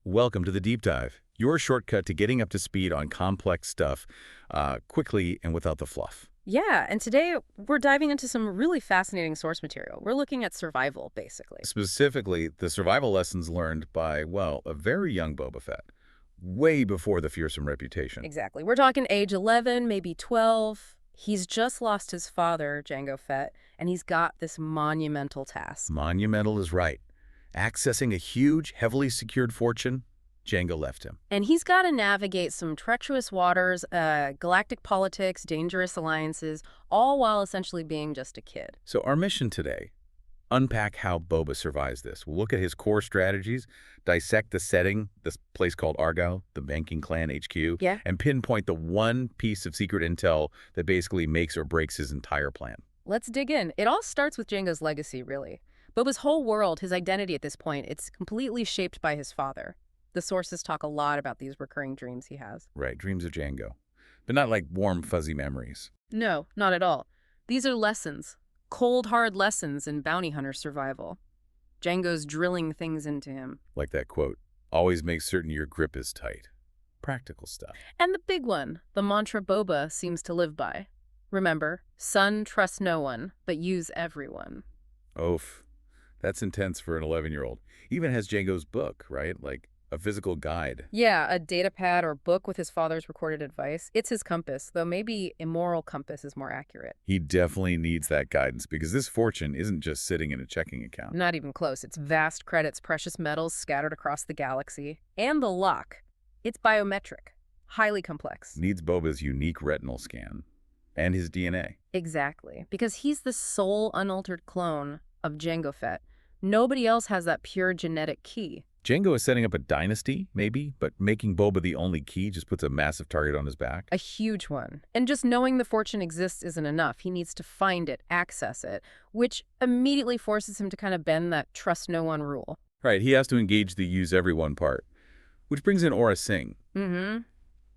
Welcome to the Deep Dive, your shortcut to getting up to speed on complex stuff quickly and without the fluff. Yeah, and today we're diving into some really fascinating source material. We're looking at survival, basically. Specifically, the survival lessons learned by, well, a very young Boba Fett, way before the fearsome reputation. Exactly. We're talking age 11, maybe 12. He's just lost his father, Jango Fett, and he's got this monumental task. Monumental is right. Accessing a huge, heavily secured fortune, Jango left him. And he's got to navigate some treacherous waters, galactic politics, dangerous alliances, all while essentially being just a kid. So our mission today, unpack how Boba survives this. We'll look at his core strategies, dissect the setting, this place called Aargau, the banking clan HQ, Yeah. and pinpoint the one piece of secret intel that basically makes or breaks his entire plan. Let's dig in. It all starts with Jango's legacy, really. Boba's whole world, his identity at this point, it's completely shaped by his father. The sources talk a lot about these recurring dreams he has. Right, dreams of Jango. But not like warm, fuzzy memories. No, not at all. These are lessons. Cold, hard lessons in bounty hunter survival. Jango's drilling things into him. Like that quote, always make certain your grip is tight. Practical stuff. And the big one, the mantra Boba seems to live by. Remember, son, trust no one, but use everyone. Oof. That's intense for an 11-year-old. Even has Jango's book, right? Like a physical guide. Yeah, a data pad or book with his father's recorded advice. It's his compass, though maybe a moral compass is more accurate. He definitely needs that guidance because this fortune isn't just sitting in a checking account. Not even close. It's vast credits, precious metals scattered across the galaxy. And the lock. It's biometric. Highly complex. Needs Boba's unique retinal scan. And his DNA. Exactly. Because he's the sole unaltered clone of Jango Fett. Nobody else has that pure genetic key. Jango is setting up a dynasty, maybe, but making Boba the only key just puts a massive target on his back. A huge one. And just knowing the fortune exists isn't enough. He needs to find it, access it, which immediately forces him to kind of bend that trust no one rule. Right, he has to engage the use everyone part. Which brings in Aurra Sing. Mm-hmm.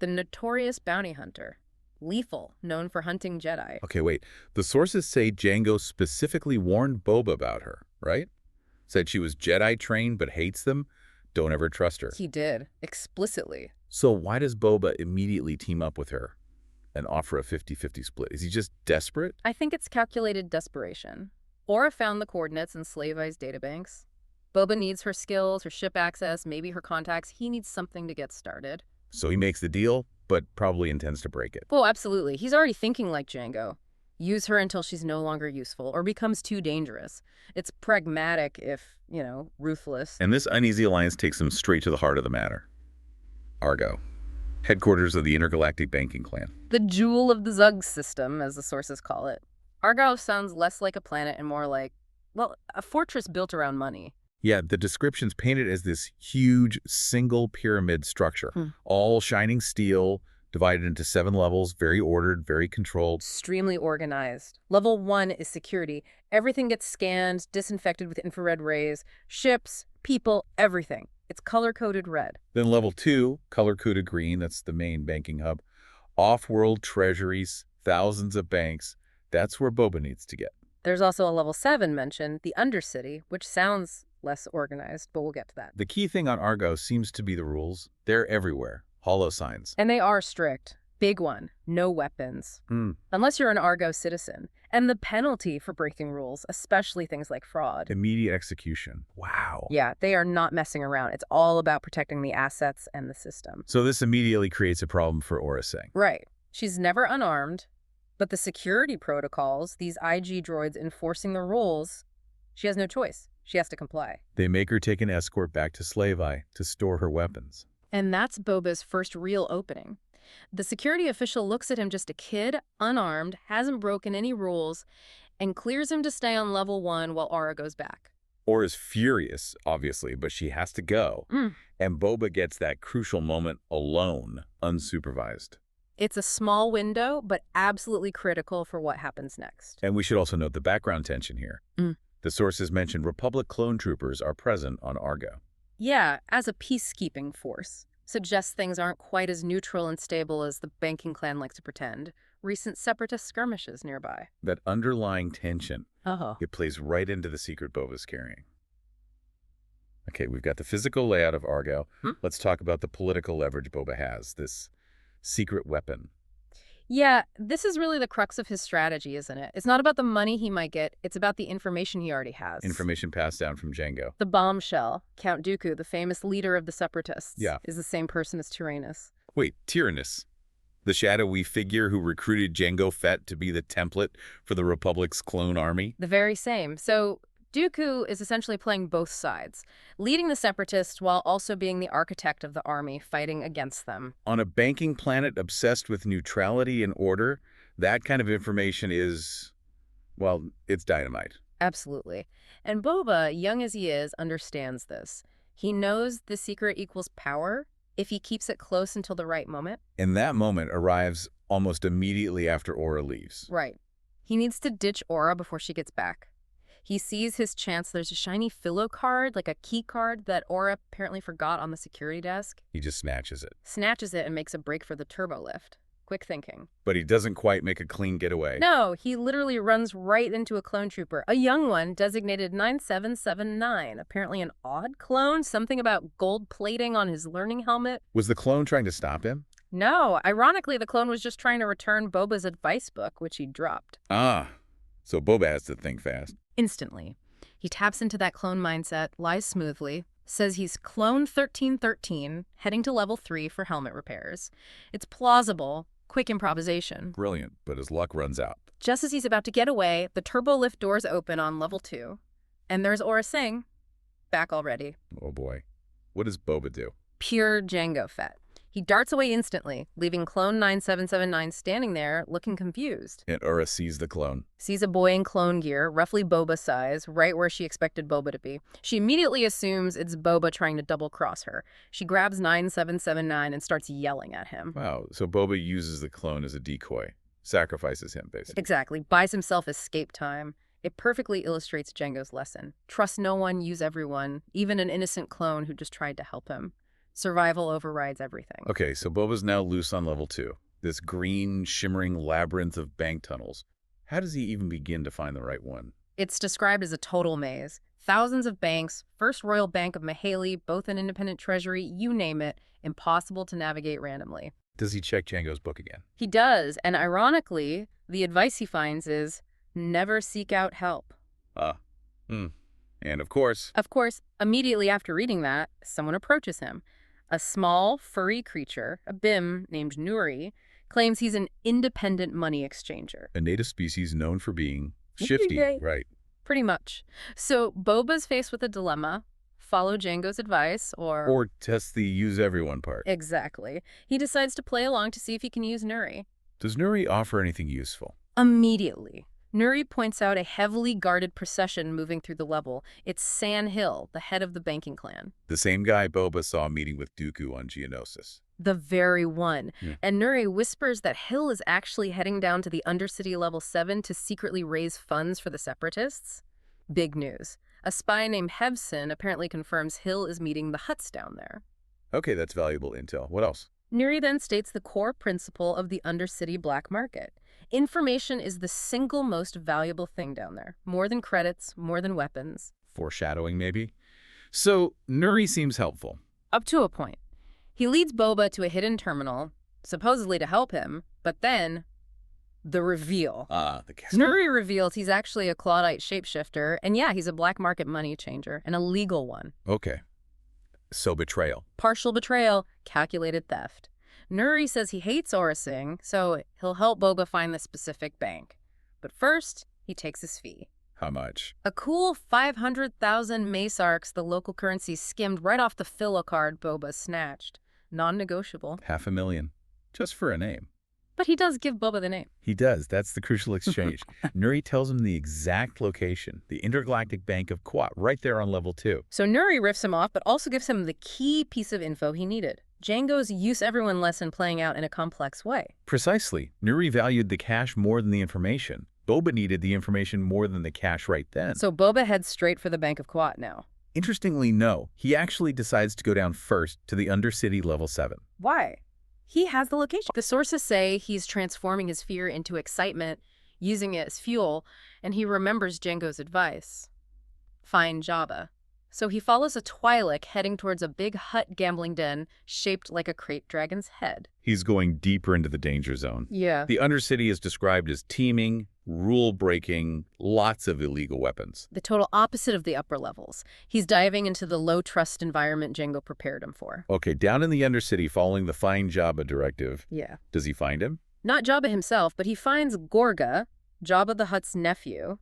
The notorious bounty hunter. Lethal, known for hunting Jedi. Okay, wait. The sources say Jango specifically warned Boba about her, right? Said she was Jedi trained but hates them. Don't ever trust her. He did, explicitly. So why does Boba immediately team up with her and offer a 50-50 split? Is he just desperate? I think it's calculated desperation. Aurra found the coordinates in Sci-Fi's databanks. Boba needs her skills, her ship access, maybe her contacts. He needs something to get started. So he makes the deal, but probably intends to break it. Oh, absolutely. He's already thinking like Jango. Use her until she's no longer useful or becomes too dangerous. It's pragmatic if, ruthless. And this uneasy alliance takes him straight to the heart of the matter. Aargau, headquarters of the intergalactic banking clan. The jewel of the Zug system, as the sources call it. Aargau sounds less like a planet and more like, well, a fortress built around money. Yeah, the description's painted as this huge single pyramid structure, all shining steel, divided into 7 levels, very ordered, very controlled. Extremely organized. Level 1 is security. Everything gets scanned, disinfected with infrared rays. Ships, people, everything. It's color-coded red. Then level 2, color-coded green, that's the main banking hub. Off-world treasuries, thousands of banks. That's where Boba needs to get. There's also a level 7 mentioned, the Undercity, which sounds less organized, but we'll get to that. The key thing on Aargau seems to be the rules. They're everywhere. Hollow signs. And they are strict. Big one. No weapons. Unless you're an Aargau citizen. And the penalty for breaking rules, especially things like fraud. Immediate execution. Wow. Yeah, they are not messing around. It's all about protecting the assets and the system. So this immediately creates a problem for Aurra Sing. Right. She's never unarmed, but the security protocols, these IG droids enforcing the rules, she has no choice. She has to comply. They make her take an escort back to Sci-Fi to store her weapons. And that's Boba's first real opening. The security official looks at him just a kid, unarmed, hasn't broken any rules, and clears him to stay on level 1 while Aurra goes back. Aurra's furious, obviously, but she has to go. And Boba gets that crucial moment alone, unsupervised. It's a small window, but absolutely critical for what happens next. And we should also note the background tension here. The sources mentioned Republic clone troopers are present on Aargau. Yeah, as a peacekeeping force. Suggests things aren't quite as neutral and stable as the banking clan likes to pretend. Recent Separatist skirmishes nearby. That underlying tension, Oh. it plays right into the secret Boba's carrying. Okay, we've got the physical layout of Aargau. Hmm? Let's talk about the political leverage Boba has, this secret weapon. Yeah, this is really the crux of his strategy, isn't it? It's not about the money he might get, it's about the information he already has. Information passed down from Jango. The bombshell, Count Dooku, the famous leader of the Separatists, Yeah. is the same person as Tyrannus. Wait, Tyrannus. The shadowy figure who recruited Jango Fett to be the template for the Republic's clone army? The very same. So Dooku is essentially playing both sides, leading the Separatists while also being the architect of the army fighting against them. On a banking planet obsessed with neutrality and order, that kind of information is, well, it's dynamite. Absolutely. And Boba, young as he is, understands this. He knows the secret equals power if he keeps it close until the right moment. And that moment arrives almost immediately after Aurra leaves. Right. He needs to ditch Aurra before she gets back. He sees his chance. There's a shiny philo card, like a key card, that Aurra apparently forgot on the security desk. He just snatches it. Snatches it and makes a break for the turbo lift. Quick thinking. But he doesn't quite make a clean getaway. No, he literally runs right into a clone trooper, a young one designated 9779. Apparently an odd clone, something about gold plating on his learning helmet. Was the clone trying to stop him? No, ironically, the clone was just trying to return Boba's advice book, which he dropped. Ah, so Boba has to think fast. Instantly. He taps into that clone mindset, lies smoothly, says he's clone 1313, heading to level 3 for helmet repairs. It's plausible, quick improvisation. Brilliant, but his luck runs out. Just as he's about to get away, the turbo lift doors open on level 2, and there's Aurra Sing, back already. Oh boy. What does Boba do? Pure Jango Fett. He darts away instantly, leaving clone 9779 standing there, looking confused. And Aurra sees the clone. Sees a boy in clone gear, roughly Boba size, right where she expected Boba to be. She immediately assumes it's Boba trying to double-cross her. She grabs 9779 and starts yelling at him. Wow, so Boba uses the clone as a decoy. Sacrifices him, basically. Exactly. Buys himself escape time. It perfectly illustrates Jango's lesson. Trust no one, use everyone, even an innocent clone who just tried to help him. Survival overrides everything. Okay, so Boba's now loose on level 2. This green, shimmering labyrinth of bank tunnels. How does he even begin to find the right one? It's described as a total maze. Thousands of banks, First Royal Bank of Mahali, both an independent treasury, you name it, impossible to navigate randomly. Does he check Jango's book again? He does, and ironically, the advice he finds is, never seek out help. And of course, Immediately after reading that, someone approaches him. A small, furry creature, a bim named Nuri, claims he's an independent money exchanger. a native species known for being shifty, right? Pretty much. So Boba's faced with a dilemma. Follow Jango's advice Or test the use everyone part. Exactly. He decides to play along to see if he can use Nuri. Does Nuri offer anything useful? Immediately. Nuri points out a heavily guarded procession moving through the level. It's San Hill, the head of the banking clan. The same guy Boba saw meeting with Dooku on Geonosis. The very one. Yeah. And Nuri whispers that Hill is actually heading down to the Undercity level 7 to secretly raise funds for the Separatists. Big news. A spy named Hevson apparently confirms Hill is meeting the Hutts down there. Okay, that's valuable intel. What else? Nuri then states the core principle of the Undercity black market. Information is the single most valuable thing down there. More than credits, more than weapons. Foreshadowing, maybe? So, Nuri seems helpful. Up to a point. He leads Boba to a hidden terminal, supposedly to help him, but then the reveal. The guess. Nuri reveals he's actually a Clawdite shapeshifter, and yeah, he's a black market money changer, and a legal one. Okay. So betrayal. Partial betrayal, calculated theft. Nuri says he hates Aurra Sing, so he'll help Boba find the specific bank. But first, he takes his fee. How much? A cool 500,000 mace arcs, the local currency skimmed right off the filo card Boba snatched. Non-negotiable. $500,000. Just for a name. But he does give Boba the name. He does. That's the crucial exchange. Nuri tells him the exact location, the Intergalactic Bank of Quat, right there on level 2. So Nuri riffs him off, but also gives him the key piece of info he needed. Jango's use everyone lesson playing out in a complex way. Precisely. Nuri valued the cash more than the information. Boba needed the information more than the cash right then. So Boba heads straight for the Bank of Quat now. Interestingly, no. He actually decides to go down first to the Undercity level 7. Why? He has the location. The sources say he's transforming his fear into excitement, using it as fuel, and he remembers Jango's advice. Find Jabba. So he follows a Twi'lek heading towards a big hut gambling den shaped like a crate dragon's head. He's going deeper into the danger zone. Yeah. The Undercity is described as teeming, rule-breaking, lots of illegal weapons. The total opposite of the upper levels. He's diving into the low-trust environment Jango prepared him for. Okay, down in the Undercity, following the Find Jabba directive. Yeah. Does he find him? Not Jabba himself, but he finds Gorga, Jabba the Hutt's nephew.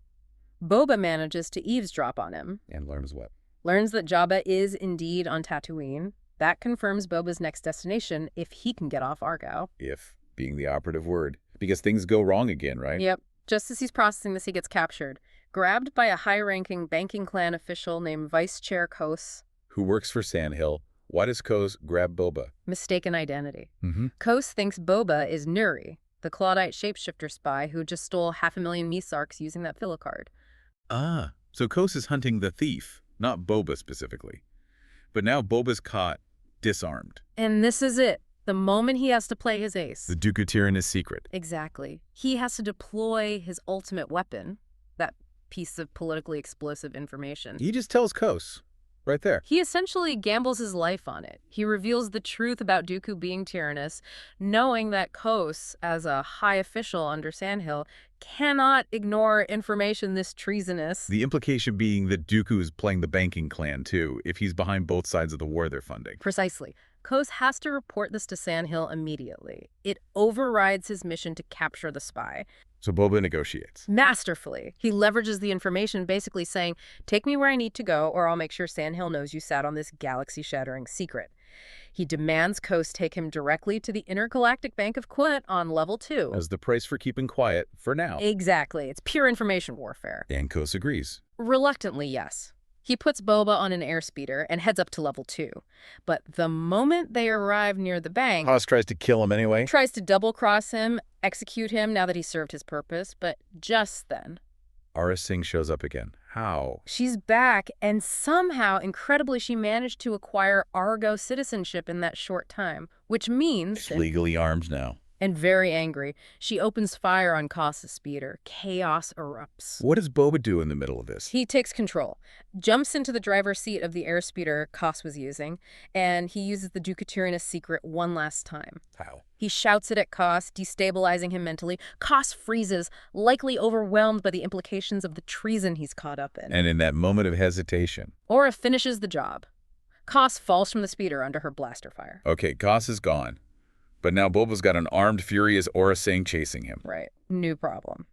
Boba manages to eavesdrop on him. And learns what? Learns that Jabba is indeed on Tatooine. That confirms Boba's next destination if he can get off Aargau. If being the operative word. Because things go wrong again, right? Yep. Just as he's processing this, he gets captured. Grabbed by a high-ranking banking clan official named Vice Chair Kos. Who works for Sandhill. Why does Kos grab Boba? Mistaken identity. Kos thinks Boba is Nuri, the Clawdite shapeshifter spy who just stole 500,000 Misarks using that filler card. Ah, so Kos is hunting the thief, not Boba specifically. But now Boba's caught, disarmed. And this is it. The moment he has to play his ace. The Dooku Tyrann is secret. Exactly. He has to deploy his ultimate weapon, that piece of politically explosive information. He just tells Kos, right there. He essentially gambles his life on it. He reveals the truth about Dooku being tyrannous, knowing that Kos, as a high official under Sandhill, cannot ignore information this treasonous. The implication being that Dooku is playing the banking clan, too, if he's behind both sides of the war they're funding. Precisely. Kos has to report this to Sandhill immediately. It overrides his mission to capture the spy. So Boba negotiates. Masterfully. He leverages the information, basically saying, take me where I need to go, or I'll make sure Sandhill knows you sat on this galaxy-shattering secret. He demands Kos take him directly to the Intergalactic Bank of Quint on level 2. As the price for keeping quiet, for now. Exactly. It's pure information warfare. And Kos agrees. Reluctantly, yes. He puts Boba on an airspeeder and heads up to level 2. But the moment they arrive near the bank... Kos tries to kill him anyway. Tries to double-cross him, execute him now that he's served his purpose, but just then... Aurra Sing shows up again. How? She's back, and somehow, incredibly, she managed to acquire Aargau citizenship in that short time, which means... She's legally armed now. And very angry. She opens fire on Kos's speeder. Chaos erupts. What does Boba do in the middle of this? He takes control, jumps into the driver's seat of the airspeeder Kos was using, and he uses the Dooku Tyrannus secret one last time. How? He shouts it at Kos, destabilizing him mentally. Kos freezes, likely overwhelmed by the implications of the treason he's caught up in. And in that moment of hesitation... Aurra finishes the job. Kos falls from the speeder under her blaster fire. Okay, Kos is gone. But now Boba's got an armed, furious Aurra Sing chasing him. Right. New problem.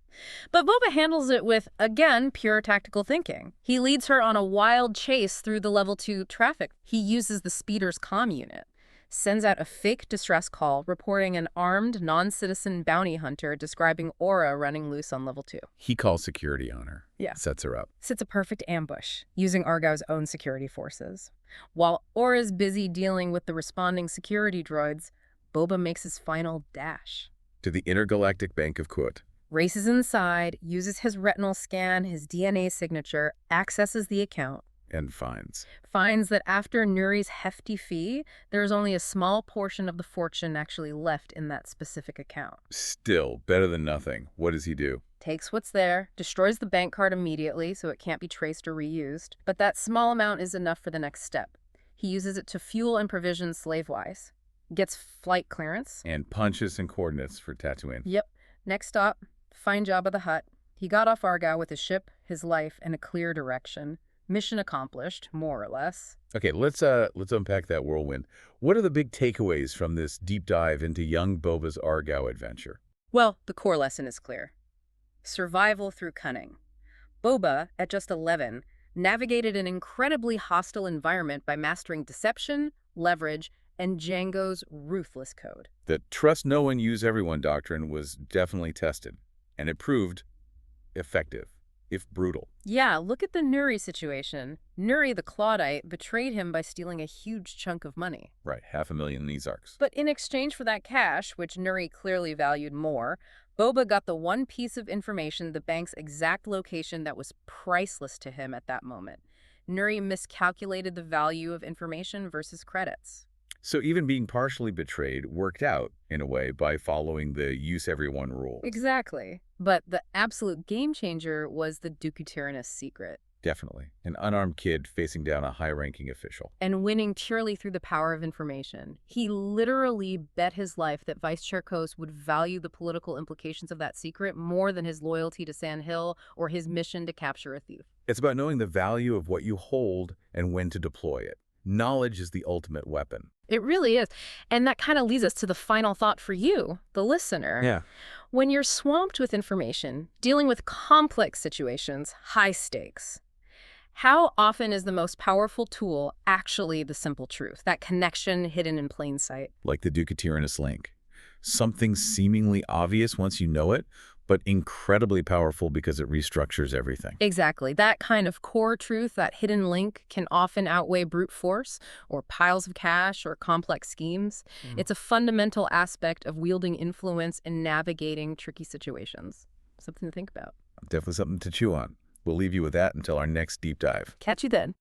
But Boba handles it with, again, pure tactical thinking. He leads her on a wild chase through the level 2 traffic. He uses the speeder's comm unit, sends out a fake distress call reporting an armed, non-citizen bounty hunter describing Aurra running loose on level 2. He calls security on her. Yeah. Sets her up. Sets a perfect ambush, using Aargau's own security forces. While Aura's busy dealing with the responding security droids, Boba makes his final dash. To the Intergalactic Bank of Quint. Races inside, uses his retinal scan, his DNA signature, accesses the account. And finds. Finds that after Nuri's hefty fee, there is only a small portion of the fortune actually left in that specific account. Still, better than nothing. What does he do? Takes what's there, destroys the bank card immediately so it can't be traced or reused. But that small amount is enough for the next step. He uses it to fuel and provision Slave-wise. Gets flight clearance. And punches and coordinates for Tatooine. Yep. Next stop, find Jabba the Hutt. He got off Aargau with his ship, his life, and a clear direction. Mission accomplished, more or less. Okay, let's unpack that whirlwind. What are the big takeaways from this deep dive into young Boba's Aargau adventure? Well, the core lesson is clear. Survival through cunning. Boba, at just 11, navigated an incredibly hostile environment by mastering deception, leverage, and Jango's ruthless code. The trust no one, use everyone doctrine was definitely tested, and it proved effective, if brutal. Yeah, look at the Nuri situation. Nuri, the Clawdite, betrayed him by stealing a huge chunk of money. Right, 500,000 Misarks. But in exchange for that cash, which Nuri clearly valued more, Boba got the one piece of information, the bank's exact location, that was priceless to him at that moment. Nuri miscalculated the value of information versus credits. So even being partially betrayed worked out, in a way, by following the use everyone rule. Exactly. But the absolute game changer was the Dooku Tyrannus secret. Definitely. An unarmed kid facing down a high-ranking official. And winning purely through the power of information. He literally bet his life that Vice Chair Coase would value the political implications of that secret more than his loyalty to Sand Hill or his mission to capture a thief. It's about knowing the value of what you hold and when to deploy it. Knowledge is the ultimate weapon. It really is. And that kind of leads us to the final thought for you, the listener. Yeah. When you're swamped with information, dealing with complex situations, high stakes, how often is the most powerful tool actually the simple truth, that connection hidden in plain sight? Like the Duca-Tyrannus link. Something seemingly obvious once you know it, but incredibly powerful because it restructures everything. Exactly. That kind of core truth, that hidden link, can often outweigh brute force or piles of cash or complex schemes. It's a fundamental aspect of wielding influence and navigating tricky situations. Something to think about. Definitely something to chew on. We'll leave you with that until our next deep dive. Catch you then.